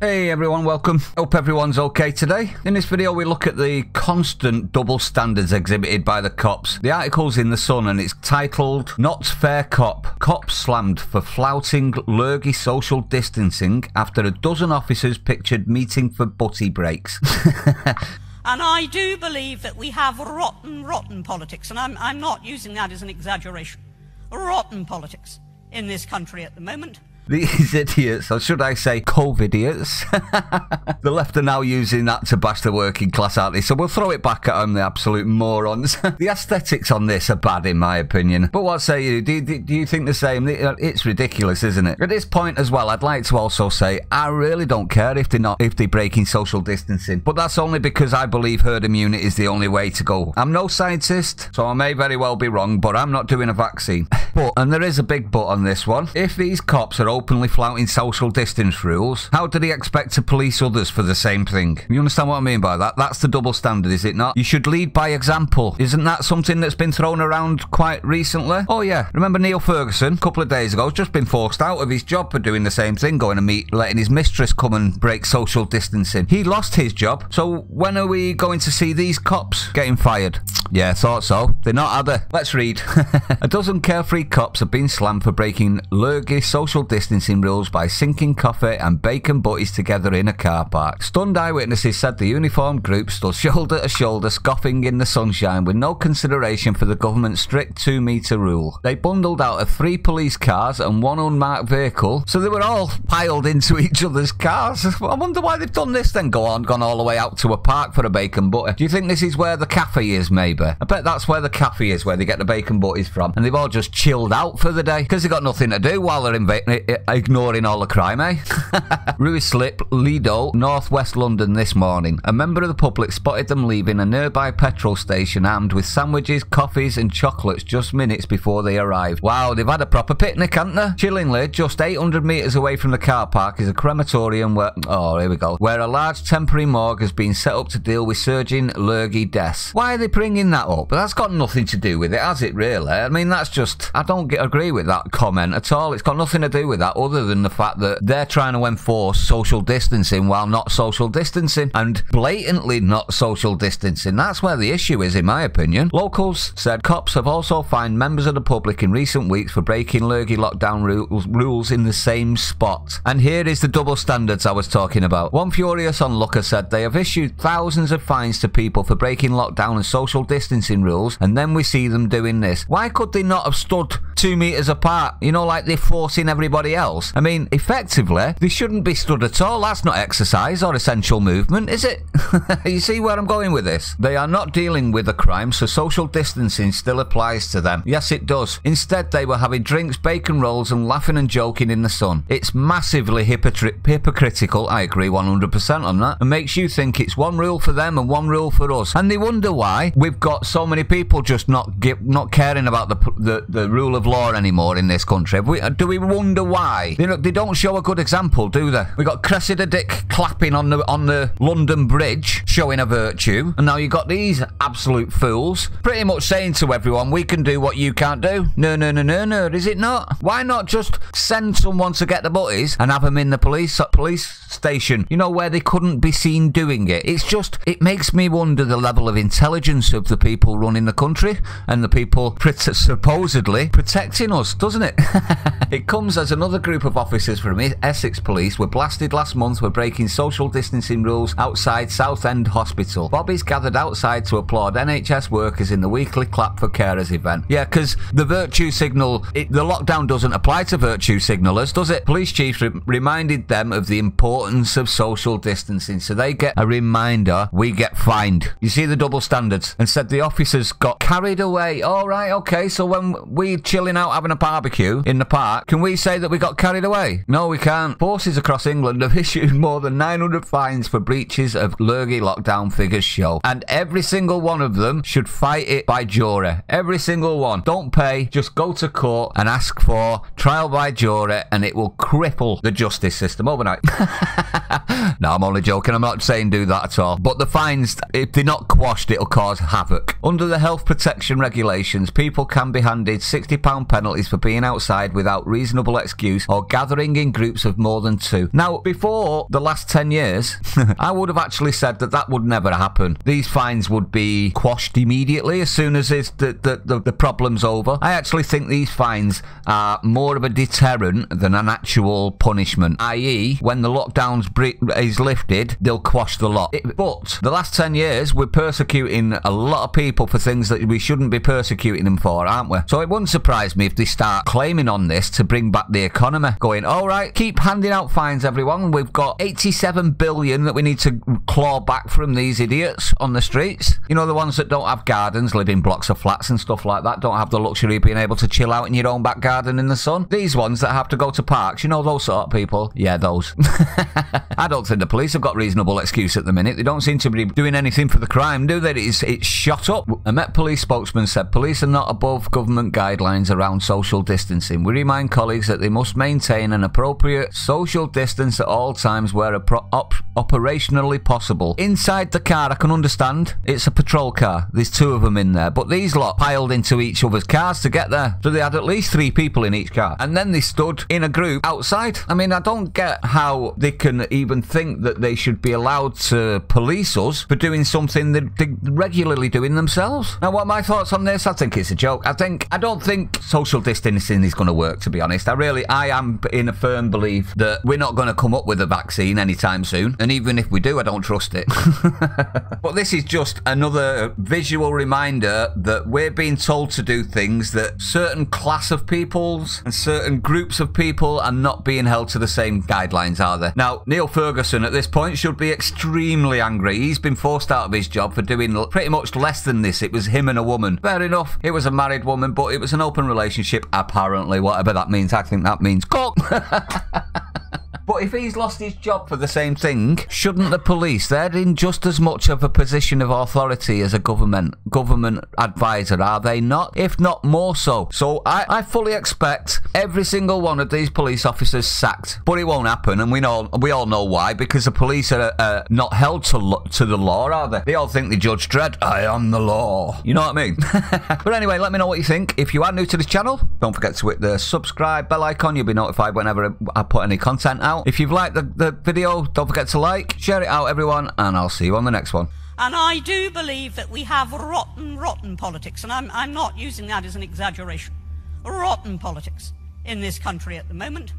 Hey everyone, welcome. Hope everyone's okay today. In this video we look at the constant double standards exhibited by the cops. The article's in The Sun and it's titled "Not Fair Cop. Cops slammed for flouting lurgy social distancing after a dozen officers pictured meeting for butty breaks." And I do believe that we have rotten politics, and I'm not using that as an exaggeration. Rotten politics in this country at the moment. These idiots, or should I say COVID-idiots, the left are now using that to bash the working class, aren't they? So we'll throw it back at them, the absolute morons. The aesthetics on this are bad, in my opinion. But what say you? Do you think the same? It's ridiculous, isn't it? At this point as well, I'd like to also say, I really don't care if they're breaking social distancing. But that's only because I believe herd immunity is the only way to go. I'm no scientist, so I may very well be wrong, but I'm not doing a vaccine. But, and there is a big but on this one, if these cops are openly flouting social distance rules, how do they expect to police others for the same thing? You understand what I mean by that? That's the double standard, is it not? You should lead by example. Isn't that something that's been thrown around quite recently? Oh yeah, remember Neil Ferguson, a couple of days ago, has just been forced out of his job for doing the same thing, going to letting his mistress come and break social distancing. He lost his job, so when are we going to see these cops getting fired? Yeah, thought so. They're not, are they? Let's read. A dozen carefree cops have been slammed for breaking lurgy social distancing rules by sinking coffee and bacon butties together in a car park. Stunned eyewitnesses said the uniformed group stood shoulder to shoulder scoffing in the sunshine with no consideration for the government's strict 2-metre rule. They bundled out of 3 police cars and 1 unmarked vehicle, so they were all piled into each other's cars. I wonder why they've done this then, gone all the way out to a park for a bacon butty. Do you think this is where the cafe is, maybe? I bet that's where the cafe is, where they get the bacon butties from, and they've all just chilled out for the day because they've got nothing to do while they're ignoring all the crime, eh? Ruislip, Lido, northwest London this morning. A member of the public spotted them leaving a nearby petrol station armed with sandwiches, coffees and chocolates just minutes before they arrived. Wow, they've had a proper picnic, haven't they? Chillingly, just 800 metres away from the car park is a crematorium where, oh, here we go, where a large temporary morgue has been set up to deal with surging lurgy deaths. Why are they bringing that up? But that's got nothing to do with it, has it, really? I mean, that's just, I don't agree with that comment at all. It's got nothing to do with that other than the fact that they're trying to enforce social distancing while not social distancing, and blatantly not social distancing. That's where the issue is, in my opinion. Locals said cops have also fined members of the public in recent weeks for breaking lurgy lockdown rules in the same spot. And here is the double standards I was talking about. One furious onlooker said they have issued thousands of fines to people for breaking lockdown and social distancing rules, and then we see them doing this. Why could they not have stood 2 metres apart? You know, like they're forcing everybody else. I mean, effectively, they shouldn't be stood at all. That's not exercise or essential movement, is it? You see where I'm going with this? They are not dealing with a crime, so social distancing still applies to them. Yes, it does. Instead, they were having drinks, bacon rolls, and laughing and joking in the sun. It's massively hypocritical, I agree 100% on that, and makes you think it's one rule for them and one rule for us. And they wonder why we've got so many people just not caring about the rule of law anymore in this country. Do we wonder why? They don't show a good example, do they? We got Cressida Dick clapping on the London Bridge, showing a virtue, and now you got these absolute fools pretty much saying to everyone, we can do what you can't do. No, is it not? Why not just send someone to get the butties and have them in the police station, you know, where they couldn't be seen doing it? It's just, it makes me wonder the level of intelligence of the people running the country and the people supposedly protecting us, doesn't it? It comes as another group of officers from Essex Police were blasted last month for breaking social distancing rules outside Southend Hospital. Bobbies gathered outside to applaud NHS workers in the weekly Clap for Carers event. Yeah, because the virtue signal, the lockdown doesn't apply to virtue signallers, does it? Police chiefs reminded them of the importance of social distancing, so they get a reminder, we get fined. You see the double standards? And said the officers got carried away. All right, okay, so when we're chilling out having a barbecue in the park, can we say that we got carried away? No, we can't. Forces across England have issued more than 900 fines for breaches of lurgy lockdown, figures show. And every single one of them should fight it by jury. Every single one. Don't pay, just go to court and ask for trial by jury, and it will cripple the justice system overnight. No, I'm only joking. I'm not saying do that at all. But the fines, if they're not quashed, it'll cause havoc. havoc. Under the health protection regulations, people can be handed £60 penalties for being outside without reasonable excuse or gathering in groups of more than 2. Now, before the last 10 years, I would have actually said that that would never happen. These fines would be quashed immediately as soon as the problem's over. I actually think these fines are more of a deterrent than an actual punishment, i.e. when the lockdown is lifted, they'll quash the lot. But the last 10 years, we're persecuting a lot of people for things that we shouldn't be persecuting them for, aren't we? So it wouldn't surprise me if they start claiming on this to bring back the economy, going, all right, keep handing out fines, everyone. We've got 87 billion that we need to claw back from these idiots on the streets. You know, the ones that don't have gardens, live in blocks of flats and stuff like that, don't have the luxury of being able to chill out in your own back garden in the sun. These ones that have to go to parks, you know, those sort of people. Yeah, those. I don't think the police have got reasonable excuse at the minute. They don't seem to be doing anything for the crime, do they? It's shot up. A Met Police spokesman said police are not above government guidelines around social distancing. We remind colleagues that they must maintain an appropriate social distance at all times where operationally possible. Inside the car, I can understand. It's a patrol car. There's 2 of them in there. But these lot piled into each other's cars to get there. So they had at least 3 people in each car. And then they stood in a group outside. I mean, I don't get how they can even think that they should be allowed to police us for doing something that they regularly doing themselves. Now, what are my thoughts on this? I think it's a joke. I don't think social distancing is going to work, to be honest. I am in a firm belief that we're not going to come up with a vaccine anytime soon. And even if we do, I don't trust it. But this is just another visual reminder that we're being told to do things that certain class of peoples and certain groups of people are not being held to the same guidelines, are they? Now, Neil Ferguson at this point should be extremely angry. He's been forced out of his job for doing pretty much less than this. It was him and a woman. Fair enough. It was a married woman, but it was an open relationship, apparently. Whatever that means. I think that means cock. But if he's lost his job for the same thing, shouldn't the police, they're in just as much of a position of authority as a government advisor, are they not? If not more so. So I fully expect every single one of these police officers sacked. But it won't happen, and we all know why, because the police are not held to the law, are they? They all think the Judge Dredd, I am the law. You know what I mean? But anyway, let me know what you think. If you are new to this channel, don't forget to hit the subscribe bell icon. You'll be notified whenever I put any content out. If you've liked the video, don't forget to like, share it out, everyone, and I'll see you on the next one. And I do believe that we have rotten politics, and I'm not using that as an exaggeration. Rotten politics in this country at the moment.